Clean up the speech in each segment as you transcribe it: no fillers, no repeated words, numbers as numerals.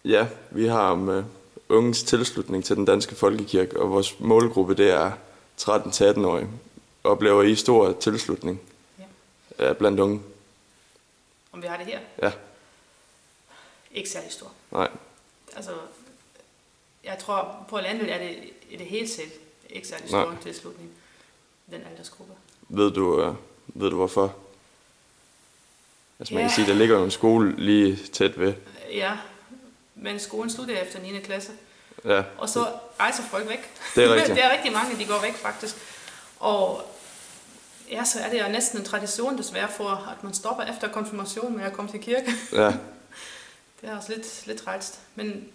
Ja, vi har om unges tilslutning til den danske folkekirke, og vores målgruppe det er 13-18-årige. Oplever I stor tilslutning blandt unge? Om vi har det her? Ja. Ikke særlig stor. Nej. Altså, jeg tror på landet er det i det hele set ikke særlig stor tilslutning den aldersgruppe. Ved du hvorfor? Altså man kan sige, der ligger jo en skole lige tæt ved. Ja, men skolen slutter efter 9. klasse. Ja. Og så rejser folk væk. Det er rigtigt. Det er rigtig mange, de går væk faktisk. Og ja, så er det jo næsten en tradition desværre for, at man stopper efter konfirmation med at komme til kirke. Ja. Det er også lidt træls. Men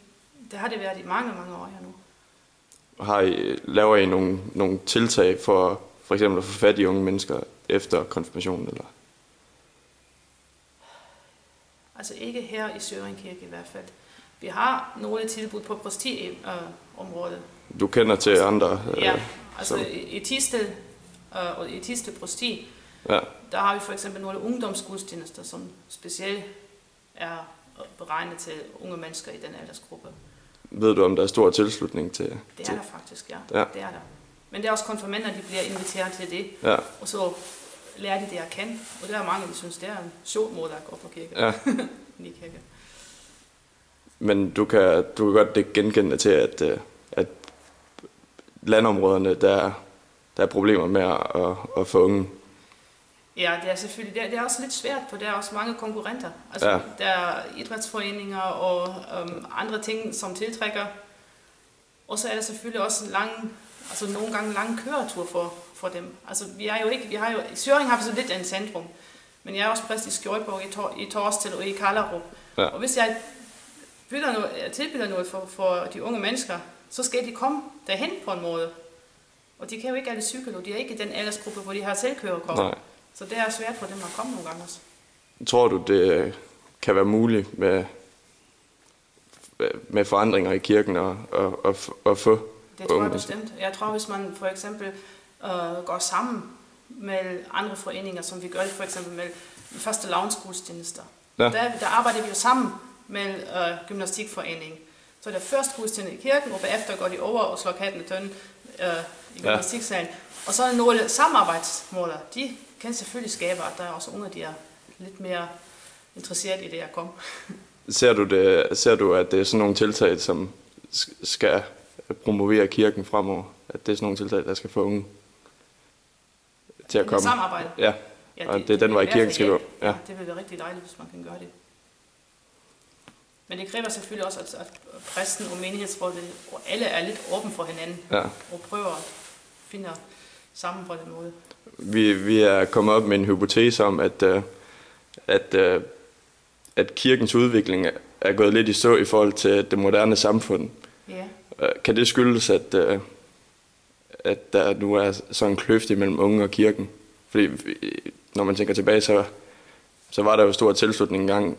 det har det været i mange, mange år her nu. Laver I nogle tiltag for eksempel at få fat i unge mennesker efter konfirmationen? Eller? Altså ikke her i Søring Kirke i hvert fald. Vi har nogle tilbud på provstiområdet. Du kender til andre? Ja, altså i Thisted og i Thisted Provsti, der har vi for eksempel nogle ungdomsgudstjenester, som specielt er beregnet til unge mennesker i den aldersgruppe. Ved du, om der er stor tilslutning til? Det er der faktisk, ja. Det er der. Men det er også konfirmander, de bliver inviteret til det. Ja. Og så lærer de det at kende. Og der er mange, der synes, det er en sjov måde at gå på kirke. Ja. I kirke. Men du kan godt genkende til, at landområderne, der er problemer med at få unge. Ja, det er selvfølgelig. Det er også lidt svært, for der er også mange konkurrenter. Altså, der er idrætsforeninger og andre ting, som tiltrækker. Og så er der selvfølgelig også nogle gange lang køretur for dem. Altså, i Søring har vi så lidt af en centrum, men jeg er også præst i Skjøjborg, i Torsted og i Kallerup. Ja. Og hvis jeg tilbyder noget for de unge mennesker, så skal de komme derhen på en måde. Og de kan jo ikke alle cykle, og de er ikke i den aldersgruppe, hvor de har selvkørekort. Så det er svært for dem at komme nogle gange også. Tror du, det kan være muligt med forandringer i kirken at få? Det tror jeg bestemt. Jeg tror, hvis man for eksempel går sammen med andre foreninger, som vi gør det for eksempel med første lavnsgudstjenester. Ja. Der arbejder vi jo sammen med gymnastikforeningen. Så der er først gudstjeneste i kirken, og bagefter går de over og slår katten i tønden i gymnastiksalen. Og så er der nogle samarbejdsmåler. De kan selvfølgelig skabe, at der er også unge, der er lidt mere interesseret i det at komme. Ser du, at det er sådan nogle tiltag, som skal promovere kirken fremover? At det er sådan nogle tiltag, der skal få unge til at komme? Samarbejde? Ja, og det er den vej, kirken skal gå. Ja, det vil være rigtig dejligt, hvis man kan gøre det. Men det kræver selvfølgelig også, at præsten og menighedsrådet og alle er lidt åben for hinanden og prøver at finde sammen på den måde. Vi er kommet op med en hypotese om, at kirkens udvikling er gået lidt i stå i forhold til det moderne samfund. Ja. Kan det skyldes, at der nu er sådan en kløft imellem unge og kirken? Fordi når man tænker tilbage, så var der jo stor tilslutning engang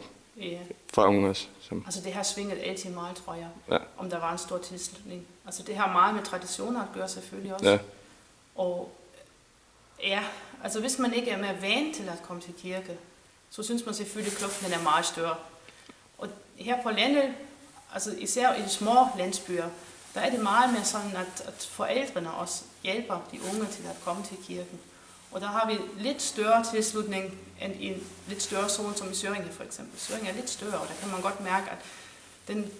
fra unge også. Altså det har svinget altid meget, tror jeg, om der var en stor tilslutning. Altså det har meget med traditioner at gøre selvfølgelig også. Ja. Og altså hvis man ikke er mere vant til at komme til kirke, så synes man selvfølgelig, at kluften er meget større. Og her på landet, altså især i de små landsbyer, der er det meget mere sådan, at forældrene også hjælper de unge til at komme til kirken. Og der har vi lidt større tilslutning end i en lidt større zone, som i Søringe for eksempel. Søringe er lidt større, og der kan man godt mærke, at den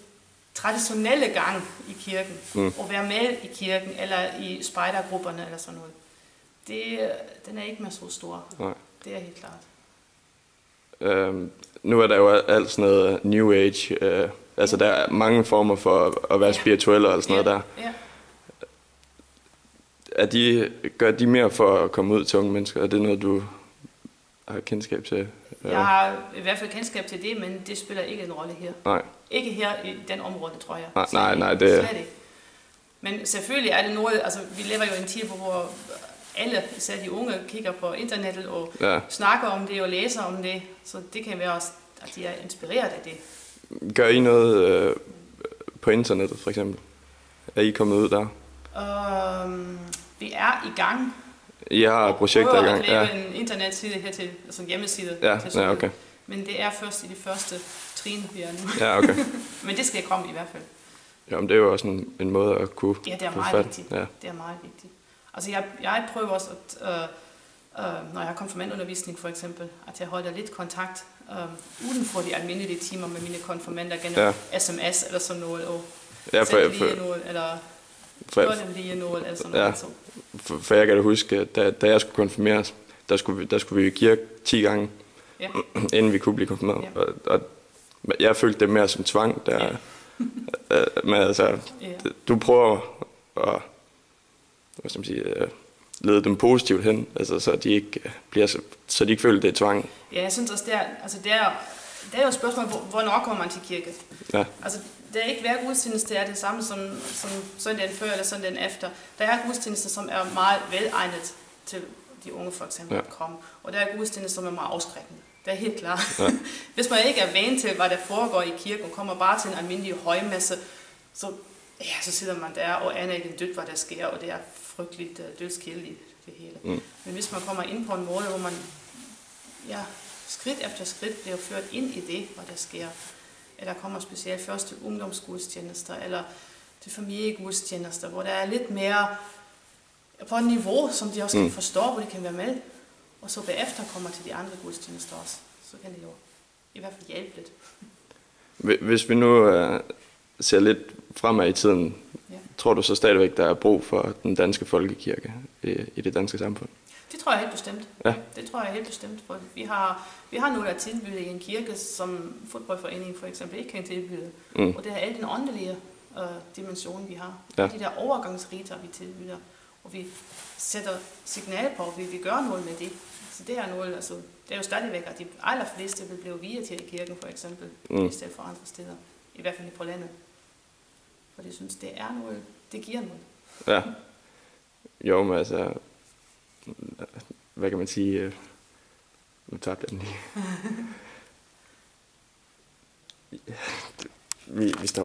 traditionelle gang i kirken, at være med i kirken, eller i spejdergrupperne, eller sådan noget, den er ikke mere så stor. Nej. Det er helt klart. Nu er der jo alt sådan noget New Age, altså der er mange former for at være spirituelle og sådan noget der. Ja. Gør de mere for at komme ud til unge mennesker? Er det noget, du har kendskab til? Jeg har i hvert fald kendskab til det, men det spiller ikke en rolle her. Nej. Ikke her i den område, tror jeg. Nej, det er... Slet ikke. Men selvfølgelig er det noget, altså vi lever jo i en tid, hvor alle, især de unge, kigger på internettet og snakker om det og læser om det. Så det kan være også, at de er inspireret af det. Gør I noget på internettet, for eksempel? Er I kommet ud der? Vi er i gang. I har projekter i gang? Og prøver at lave en internetside her til, altså en hjemmeside. Ja, okay. Men det er først i de første trin, vi er nu. Ja, okay. Men det skal jeg komme i hvert fald. Ja, men det er jo også en måde at kunne... Ja, det er meget vigtigt. Ja. Det er meget vigtigt. Altså jeg prøver også, at når jeg har konfirmandundervisning for eksempel, at jeg holder lidt kontakt uden for de almindelige timer med mine konfirmander gennem sms eller sådan noget, og send lige noget, eller gør dem lige noget, eller sådan noget. Så. For jeg kan da huske, da jeg skulle konfirmeres, der skulle vi i kirke 10 gange, inden vi kunne blive konfirmeret. Ja. Og jeg følte det mere som tvang, der... Men altså, du prøver at lede dem positivt hen, altså, så de ikke føler, det er tvang. Ja, jeg synes også, det er jo et spørgsmål, hvornår kommer man til kirke? Ja. Altså, det er ikke hver gudstjeneste, det er det samme som søndagen før eller søndagen efter. Der er gudstjenester, som er meget velegnet til de unge for eksempel at komme, og der er gudstjenester, som er meget afskrækkende. Det er helt klart. Ja. Hvis man ikke er vant til, hvad der foregår i kirken, og kommer bare til en almindelig højmesse, så sidder man der og aner ikke en død, hvad der sker, og det er frygteligt dødskedeligt det hele. Men hvis man kommer ind på en måde, hvor man skridt efter skridt bliver ført ind i det, hvad der sker, eller kommer specielt først til ungdomsgudstjenester, eller til familiegudstjenester, hvor der er lidt mere på et niveau, som de også kan forstå, hvor de kan være med, og så bagefter kommer til de andre gudstjenester også, så kan det jo i hvert fald hjælpe lidt. Hvis vi nu ser lidt fremad i tiden, tror du så stadigvæk, der er brug for den danske folkekirke i det danske samfund? Det tror jeg helt bestemt. Ja. Det tror jeg helt bestemt. For vi har noget at tilbyde i en kirke, som fodboldforeningen for eksempel ikke kan tilbyde. Og det er al den åndelige dimension, vi har. Ja. De der overgangsriter, vi tilbyder. Og vi sætter signal på, og vi gør noget med det. Så det er noget, altså, det er jo stadigvæk, at de allerfleste vil blive viet til i kirken for eksempel, i stedet for andre steder. I hvert fald på landet. For jeg synes, det er noget, det giver noget. Ja. Jo, men altså, hvad kan man sige? Nu tabte jeg den lige. Vi står